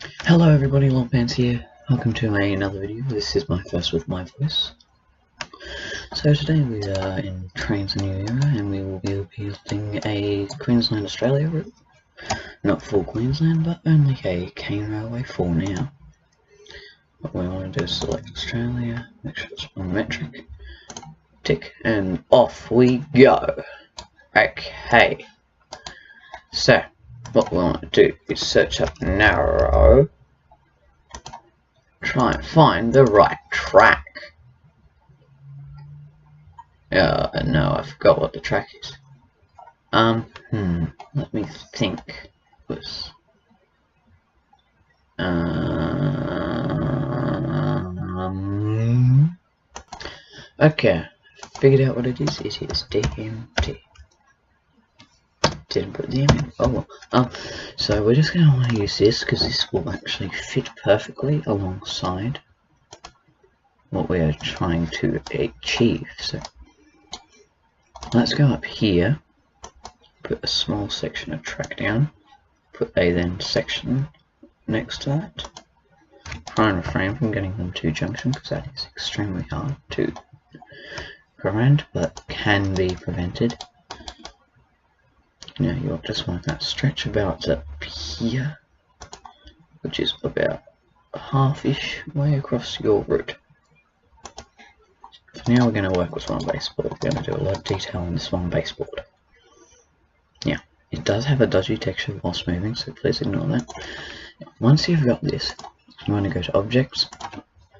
Hello everybody, Longpants here. Welcome to another video. This is my first with my voice. So today we are in Trains a New Era and we will be building a Queensland Australia route. Not full Queensland, but only a cane railway for now. What we want to do is select Australia, make sure it's on metric, tick, and off we go. Okay. So, what we want to do is search up narrow, try and find the right track. No, I forgot what the track is. Let me think. Okay, figured out what it is. It is DMT. Didn't put the M in. Oh well. So we're just going to want to use this because this will actually fit perfectly alongside what we are trying to achieve. So let's go up here, put a small section of track down, put a then section next to that. Try and refrain from getting them to junction because that is extremely hard to prevent, but can be prevented. Now you'll just want that stretch about up here, which is about half-ish way across your route. For now we're going to work with one baseboard. We're going to do a lot of detail on this one baseboard. Now, it does have a dodgy texture whilst moving, so please ignore that. Once you've got this, you want to go to Objects.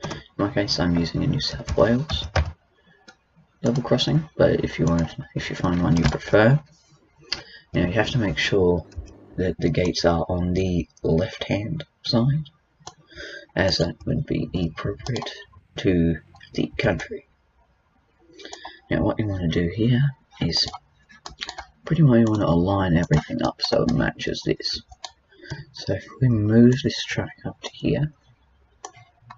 In my case, I'm using a New South Wales level crossing, but if you find one you prefer, now you have to make sure that the gates are on the left-hand side, as that would be appropriate to the country. Now what you want to do here is pretty much you want to align everything up so it matches this. So if we move this track up to here,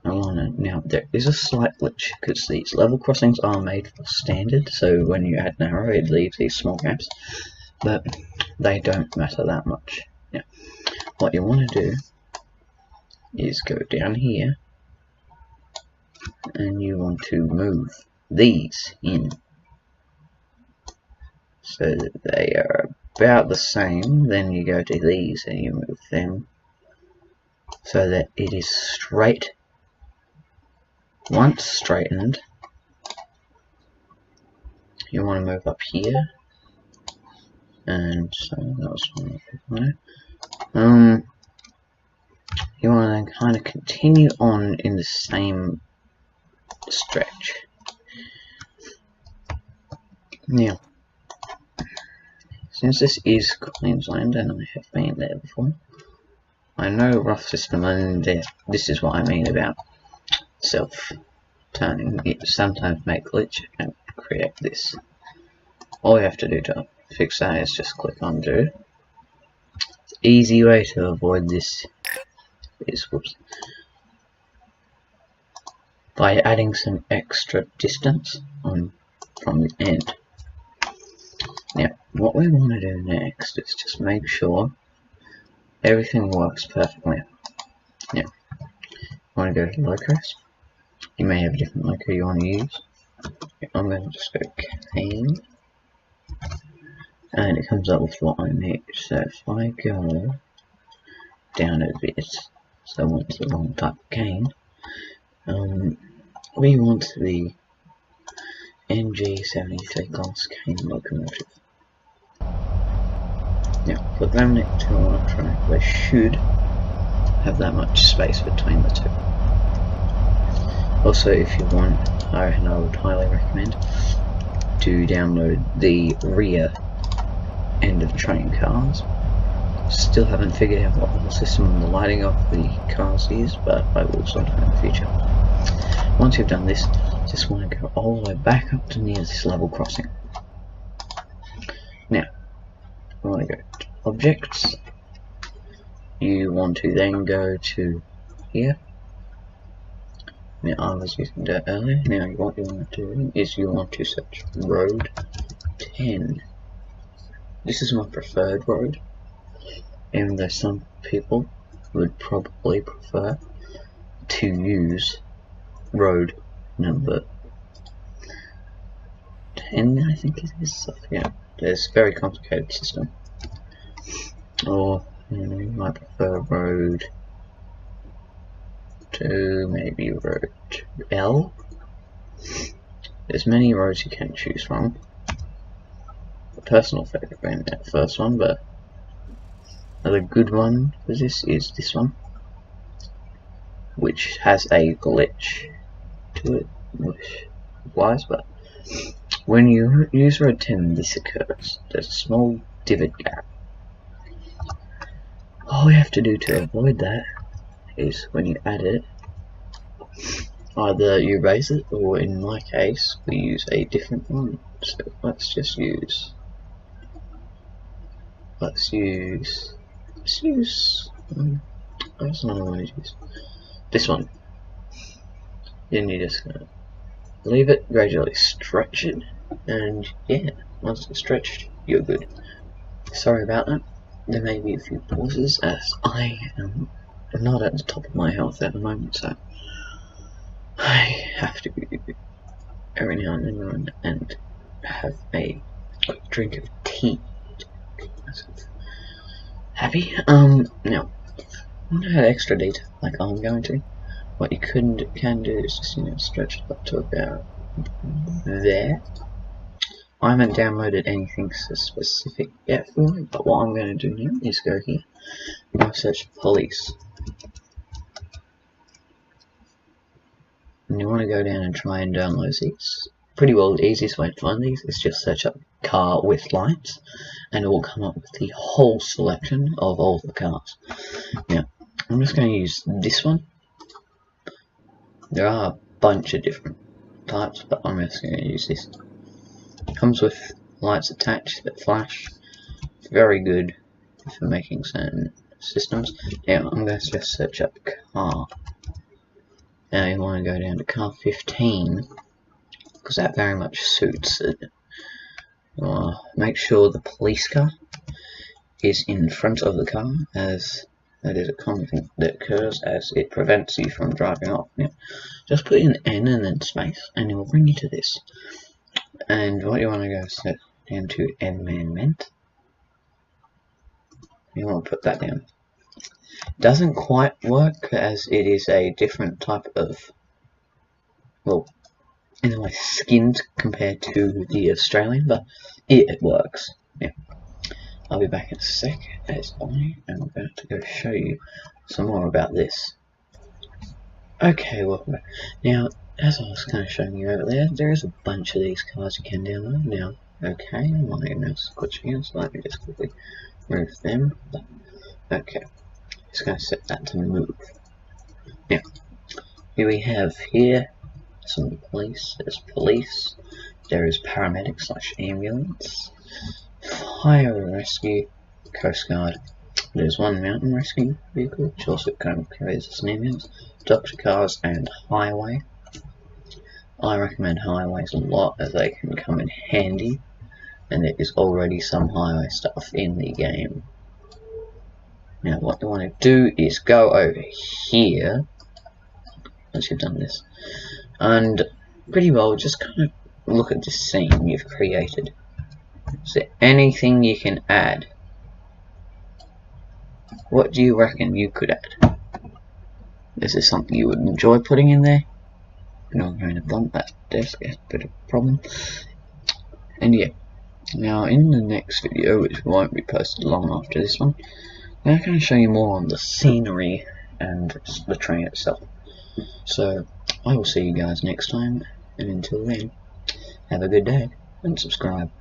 now there is a slight glitch because these level crossings are made for standard, so when you add narrow it leaves these small gaps, but they don't matter that much. Now what you want to do is go down here and you want to move these in so that they are about the same. Then you go to these and you move them so that it is straight. Once straightened, you want to move up here, and so that was one. You want to then kind of continue on in the same stretch. Now, since this is Queensland and I have been there before, I know rough system, and this is what I mean about self-turning. It sometimes may glitch and create this. All you have to do to fix that is just click undo. The easy way to avoid this is by adding some extra distance from the end. Now what we want to do next is just make sure everything works perfectly. Now you want to go to locos. You may have a different loco you want to use. I'm going to just go cane, and it comes up with what I need. So if I go down a bit, so I want the wrong type of cane, we want the NG73 class cane locomotive. Now put them next to our track. They should have that much space between the two. Also, if you want, I would highly recommend to download the rear end of train cars. Still haven't figured out what the whole system on the lighting of the cars is, but I will sometime in the future. Once you've done this, just want to go all the way back up to near this level crossing. Now, you want to go to Objects. You want to then go to here. Now I was using that earlier. Now what you want to do is you want to search road 10. This is my preferred road, even though some people would probably prefer to use road number 10, I think it is. Yeah, it's a very complicated system. Or you might prefer road 2, maybe road L. There's many roads you can choose from. A personal favourite being that first one, but another good one for this is this one, which has a glitch to it, which applies, but when you use road 10 this occurs. There's a small divot gap. All we have to do to avoid that is when you add it, either you erase it, or in my case we use a different one. So let's just use what's another one to use? This one. Then you're just gonna leave it, gradually stretch it, and yeah, once it's stretched, you're good. Sorry about that. There may be a few pauses as I am not at the top of my health at the moment, so I have to every now and then run and have a quick drink of tea to make myself happy. Now, I'm gonna add extra detail like I'm going to. What you can do is just stretch it up to about there. I haven't downloaded anything so specific yet for it, but what I'm going to do now is go here and I'll search police. And you want to go down and try and download these. Pretty well the easiest way to find these is just search up car with lights and it will come up with the whole selection of all the cars. Now, I'm just going to use this one. There are a bunch of different types, but I'm just going to use this. Comes with lights attached that flash. It's very good for making certain systems. Now I'm going to just search up car. Now you want to go down to car 15 because that very much suits it. Make sure the police car is in front of the car, as that is a common thing that occurs as it prevents you from driving off. Now, just put in N and then space and it will bring you to this. And what you want to go set down to amendment. You want to put that down. Doesn't quite work as it is a different type of, well, in a way skinned compared to the Australian, but it works. Yeah. I'll be back in a sec as I am about to go show you some more about this. Okay, welcome back. Now, as I was kind of showing you over there is a bunch of these cars you can download. Now, okay, my mouse is glitching out, so let me just quickly move them. Okay, just going to set that to move. Now, here we have some police. There's police. There is paramedic / ambulance, fire and rescue, coast guard. There's one mountain rescue vehicle, which also kind of carries as an ambulance, doctor cars, and highway. I recommend highways a lot as they can come in handy, and there is already some highway stuff in the game. Now what you want to do is go over here, once you've done this, and pretty well just kind of look at this scene you've created. Is there anything you can add? What do you reckon you could add? Is there something you would enjoy putting in there? I'm going to bump that desk, it's a bit of a problem. And yeah, now in the next video, which won't be posted long after this one, I'm going to show you more on the scenery and the train itself. So I will see you guys next time, and until then, have a good day and subscribe.